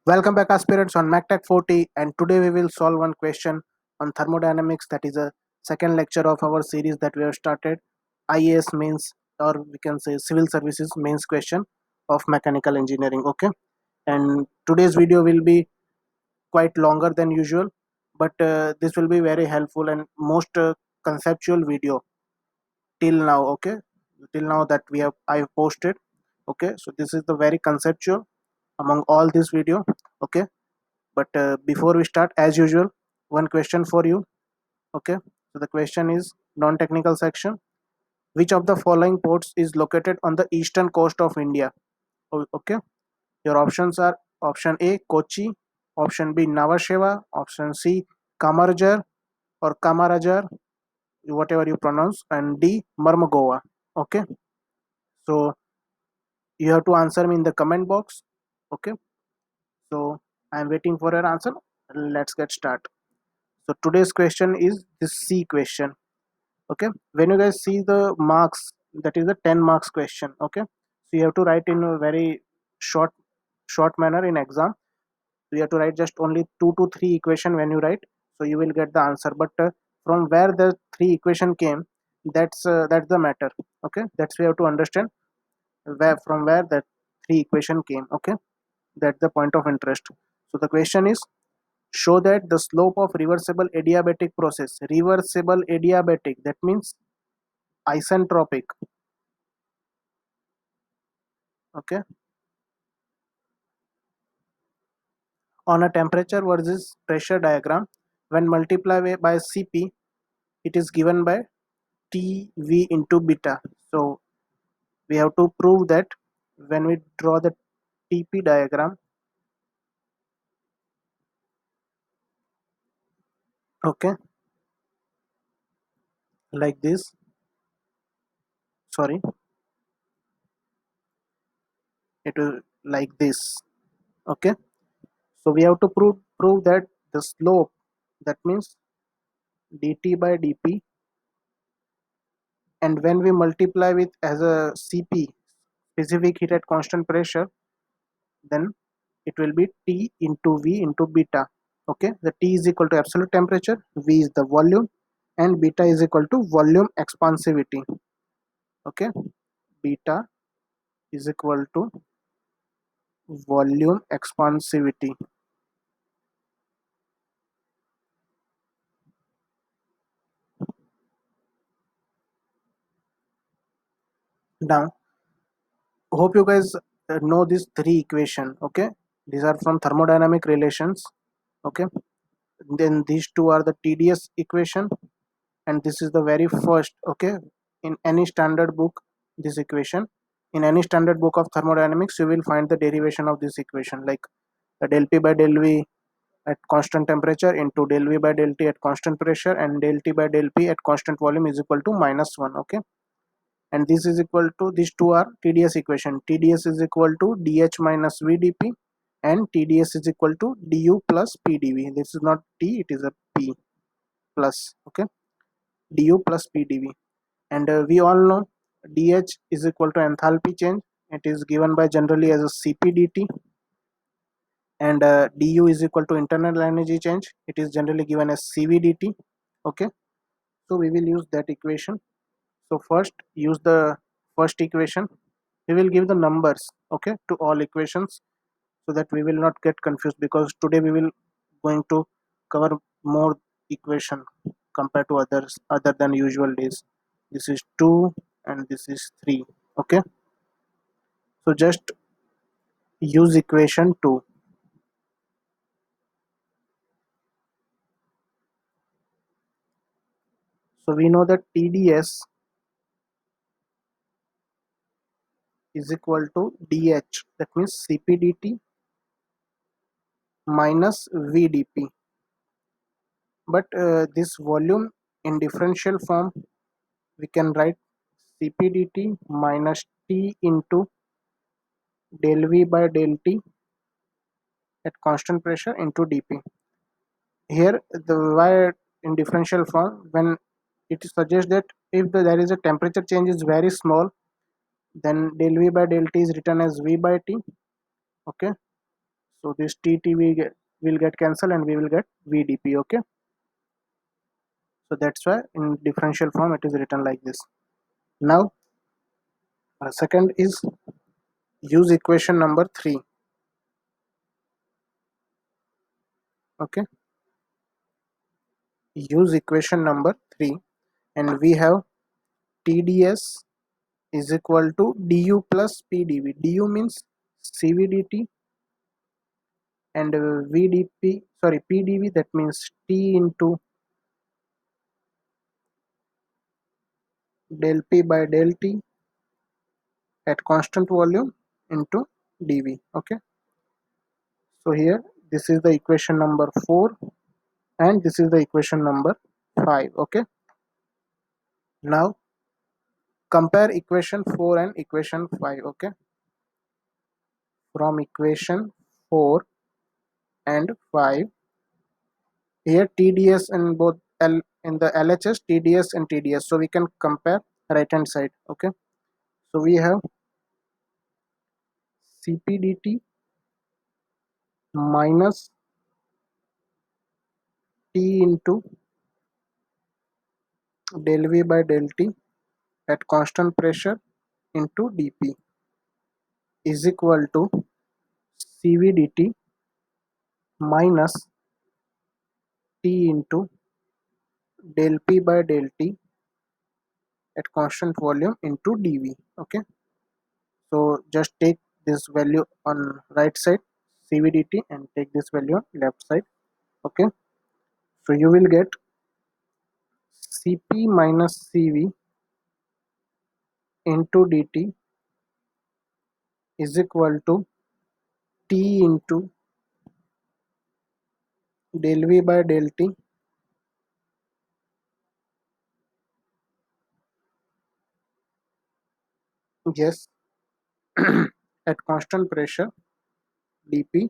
Welcome back aspirants on MacTech 40, and today we will solve one question on thermodynamics, that is a second lecture of our series that we have started, IAS mains, or we can say civil services mains question of mechanical engineering. Okay, and today's video will be quite longer than usual, but this will be very helpful and most conceptual video till now. Okay, till now that I have posted. Okay, so this is the very conceptual among all this video. Okay, but before we start, as usual, one question for you. Okay, so the question is non-technical section. Which of the following ports is located on the eastern coast of India? Okay, your options are: option A Kochi, option B Nhava Sheva, option C Kamarjar or Kamarajar, whatever you pronounce, and D Marmagoa. Okay, so you have to answer me in the comment box. Okay, so I'm waiting for your answer. Let's get started. So today's question is this C question. Okay, when you guys see the marks, that is the 10 marks question. Okay, so you have to write in a very short manner in exam. So you have to write just only 2 to 3 equation when you write, so you will get the answer. But from where the 3 equation came, that's the matter. Okay, that's we have to understand where that 3 equation came. Okay, that's the point of interest. So the question is: show that the slope of reversible adiabatic process, reversible adiabatic, that means isentropic. Okay, on a temperature versus pressure diagram, when multiplied by Cp, it is given by Tv into beta. So we have to prove that when we draw the Tp diagram. Okay, like this. Sorry, it will like this. Okay, so we have to prove that the slope, that means dt by dp, and when we multiply with as a Cp, specific heat at constant pressure, then it will be T into V into beta. Okay, the T is equal to absolute temperature, V is the volume, and beta is equal to volume expansivity. Okay, beta is equal to volume expansivity. Now, hope you guys know these 3 equation. Okay, these are from thermodynamic relations. Okay, then these two are the TDS equation, and this is the very first. Okay, in any standard book, this equation, in any standard book of thermodynamics, you will find the derivation of this equation, like del P by del V at constant temperature into del V by del T at constant pressure, and del T by del P at constant volume is equal to -1. Okay, and this is equal to, these two are TDS equation. TDS is equal to dH minus VdP, and TDS is equal to du plus PdV. This is not T, it is a P plus. Okay, du plus PdV. And we all know dH is equal to enthalpy change. It is given by generally as a Cp dt, and du is equal to internal energy change. It is generally given as Cv dt. Okay, so we will use that equation. So first use the first equation. We will give the numbers, okay, to all equations, so that we will not get confused, because today we will going to cover more equation compared to others other than usual days. This is 2 and this is 3. Okay, so just use equation 2. So we know that TDS is equal to DH, that means Cp dt minus VdP. But this volume in differential form, we can write Cp dt minus T into del V by del T at constant pressure into dP. Here the y in differential form, when it suggests that if there is a temperature change is very small, then del V by del T is written as V by T. Okay, So this TT will get cancelled and we will get VDP. Okay, so that's why in differential form it is written like this. Now second is use equation number 3. Okay, use equation number 3 and we have TDS is equal to du plus PdV. Du means CVDT and VDP, sorry, PdV, that means T into del P by del T at constant volume into dV. Okay, so here this is the equation number 4 and this is the equation number 5. Okay, now compare equation 4 and equation 5. Okay, from equation 4 and 5, here TDS in both L in the LHS, TDS and TDS, so we can compare right hand side. Okay, so we have CPDT minus T into del V by del T at constant pressure into dP is equal to CVDT minus T into del P by del T at constant volume into dV. Okay, so just take this value on right side CVDT and take this value on left side. Okay, so you will get Cp minus Cv into dt is equal to T into del V by del T, yes, at constant pressure dP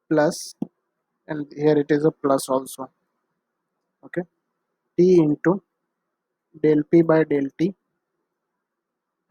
plus, and here it is a plus also. Okay, T into del P by del T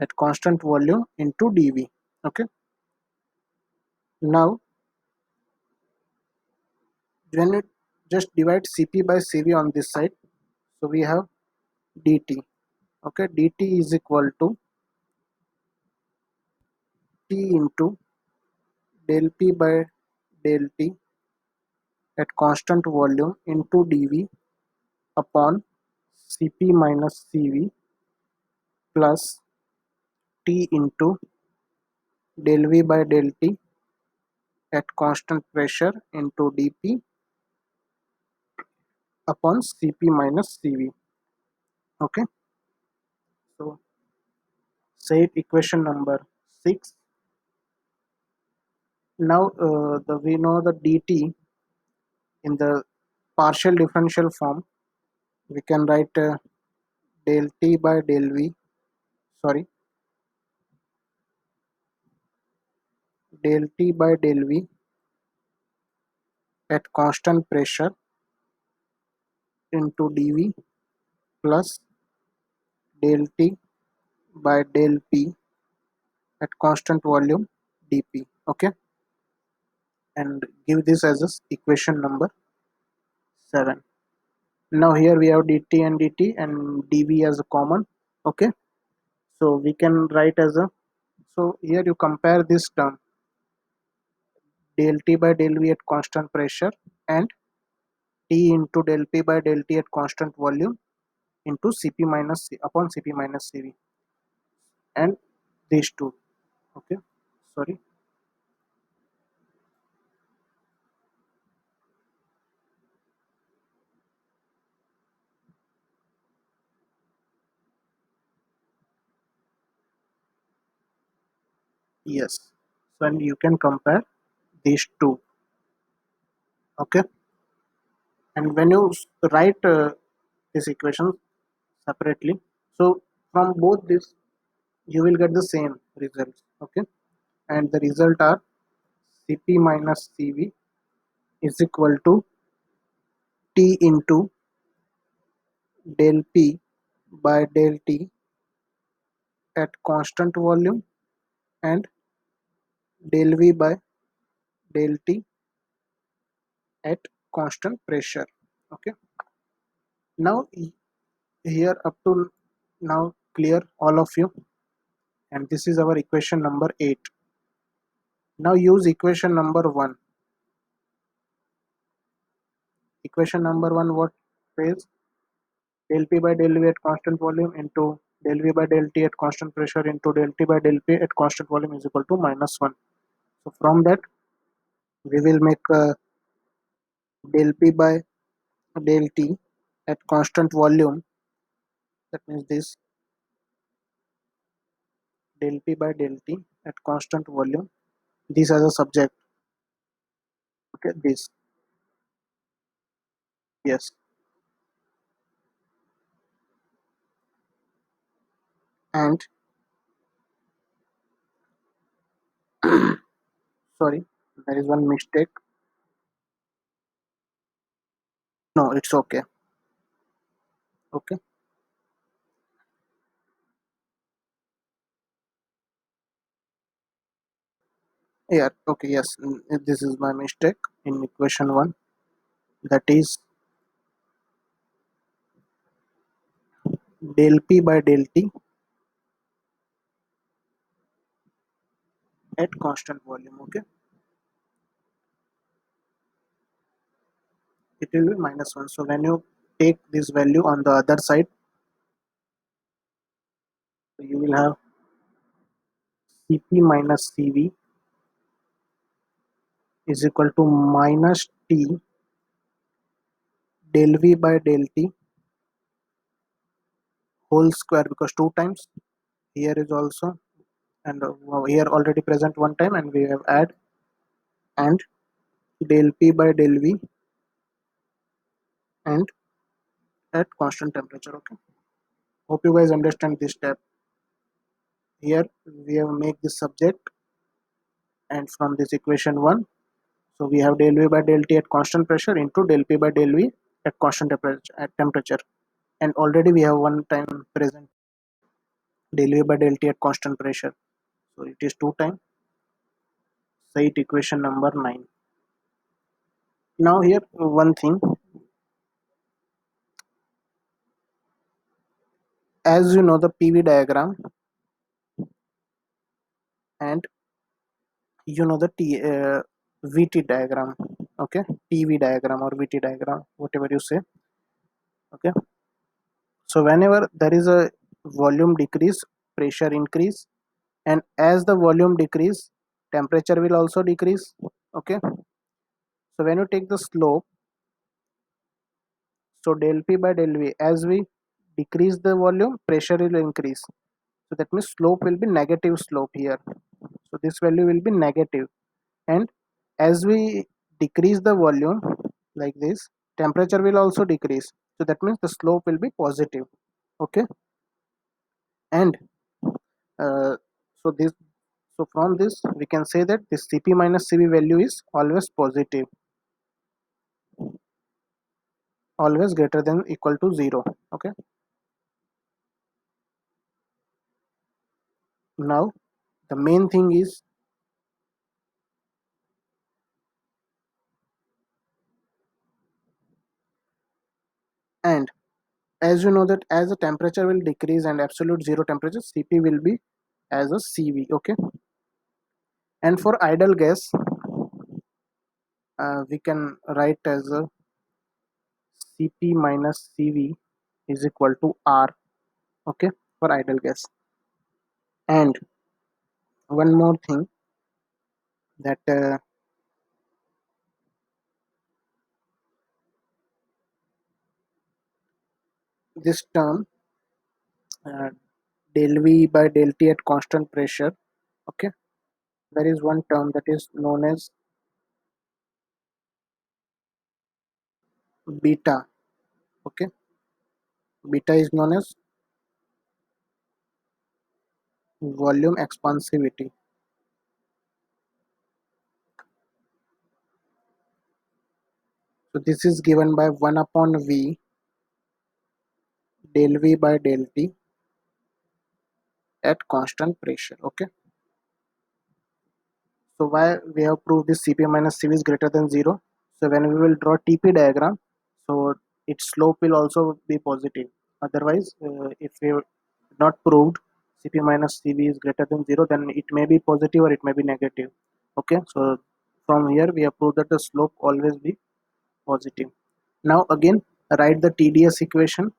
at constant volume into dV. Okay, now when it just divide Cp by Cv on this side, so we have dt. Okay, dt is equal to T into del P by del T at constant volume into dV upon Cp minus Cv plus T into del V by del T at constant pressure into dP upon Cp minus Cv. Okay, so say equation number 6. Now we know the dt in the partial differential form. We can write del T by del V, sorry, del T by del V at constant pressure into dV plus del T by del P at constant volume dP. Okay, and give this as a equation number 7. Now here we have dt and dt and dv as a common. Okay, so we can write as a, so here you compare this term del T by del V at constant pressure and T into del P by del T at constant volume into Cp minus C upon Cp minus Cv and these two. Okay, sorry, yes, so and you can compare these two. Okay, and when you write this equation separately, so from both this you will get the same results. Okay, and the result are Cp minus Cv is equal to T into del P by del T at constant volume and del V by del T at constant pressure. Okay. Now here up to now clear all of you, and this is our equation number 8. Now use equation number 1. Equation number 1 what says? Del P by del V at constant volume into del V by del T at constant pressure into del T by del P at constant volume is equal to -1. So from that we will make del P by del T at constant volume, that means this del P by del T at constant volume, this as a subject. Okay, this, yes, and sorry, there is one mistake. No, it's okay. Okay, yeah, okay, yes, this is my mistake in equation 1, that is del P by del T at constant volume. Okay, it will be -1. So when you take this value on the other side, you will have Cp minus Cv is equal to minus T del V by del T whole square, because two times here is also, and here already present one time and we have add, and del P by del V and at constant temperature. Okay, hope you guys understand this step. Here we have make this subject, and from this equation 1, so we have del V by del T at constant pressure into del P by del V at constant temperature, and already we have one time present del V by del T at constant pressure, so it is two time. So it equation number 9. Now here one thing, as you know the PV diagram, and you know the VT diagram. Okay, PV diagram or VT diagram, whatever you say. Okay, so whenever there is a volume decrease, pressure increase, and as the volume decrease, temperature will also decrease. Okay, so when you take the slope, so del P by del V, as we decrease the volume, pressure will increase, so that means slope will be negative slope here, so this value will be negative. And as we decrease the volume like this, temperature will also decrease, so that means the slope will be positive. Okay, and uh, so this, so from this we can say that this Cp minus Cv value is always positive, always greater than equal to 0. Okay, now the main thing is, and as you know that as the temperature will decrease and absolute zero temperature, Cp will be as a Cv. Okay, and for ideal gas, we can write as a Cp minus Cv is equal to R. Okay, for ideal gas. And one more thing, that this term uh, del V by del T at constant pressure. Okay, there is one term that is known as beta. Okay, beta is known as volume expansivity. So this is given by 1 upon V del V by del T at constant pressure. Okay, So why we have proved this Cp minus Cv is greater than 0? So when we will draw TP diagram, so its slope will also be positive. Otherwise, if we have not proved Cp minus Cv is greater than 0, then it may be positive or it may be negative. Okay, so from here we have proved that the slope always be positive. Now again write the TDS equation.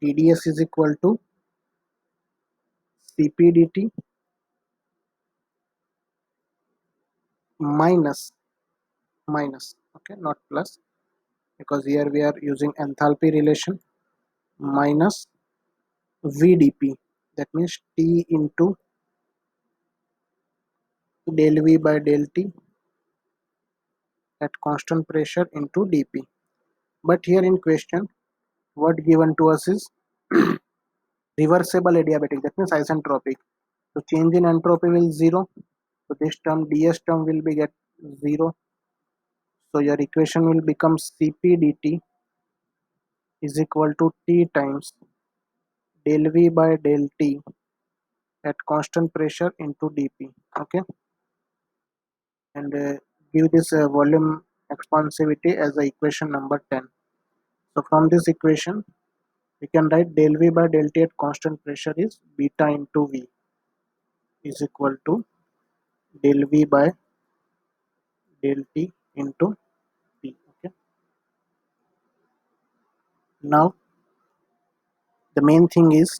TDS is equal to Cp dt minus okay, not plus, because here we are using enthalpy relation, minus VdP, that means T into del V by del T at constant pressure into dP. But here in question, what given to us is reversible adiabatic, that means isentropic. So change in entropy will 0. So this term ds term will be get 0. So your equation will become Cp dt is equal to T times del V by del T at constant pressure into dP. Okay, and give this volume expansivity as the equation number 10. So from this equation we can write del V by del T at constant pressure is beta into V is equal to del V by del T into P. Okay, now the main thing is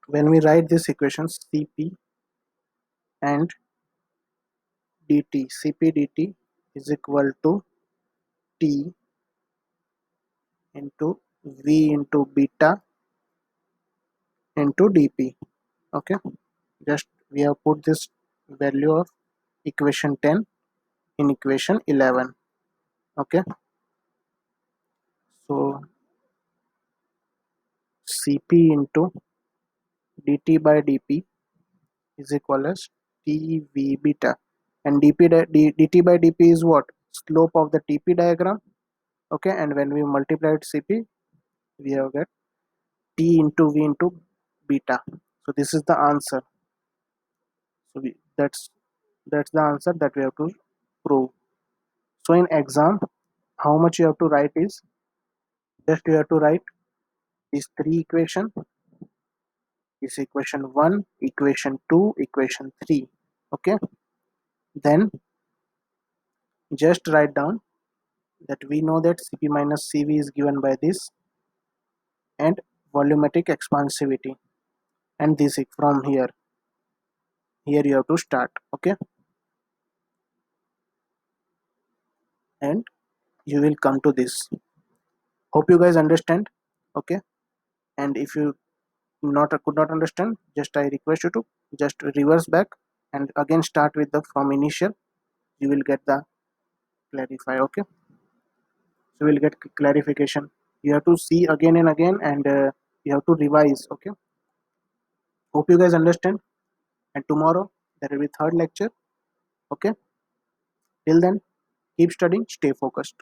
when we write this equation Cp and dt, Cp dt is equal to T into V into beta into dP. Okay, just we have put this value of equation 10 in equation 11. Okay, so Cp into dt by dP is equal as Tv beta, and dt by dP is what? Slope of the TP diagram. Okay, and when we multiply it Cp, we have got T into V into beta. So this is the answer. So that's the answer that we have to prove. So in exam, how much you have to write is just you have to write these three equation, is equation 1, equation 2, equation 3. Okay, then just write down that we know that Cp minus Cv is given by this and volumetric expansivity, and this from here you have to start. Okay, and you will come to this. Hope you guys understand. Okay, and if you not could not understand, just I request you to just reverse back and again start with the from initial. You will get the clarify. Okay, so we'll get clarification. You have to see again and again, and you have to revise. Okay, hope you guys understand, and tomorrow there will be third lecture. Okay, till then keep studying, stay focused.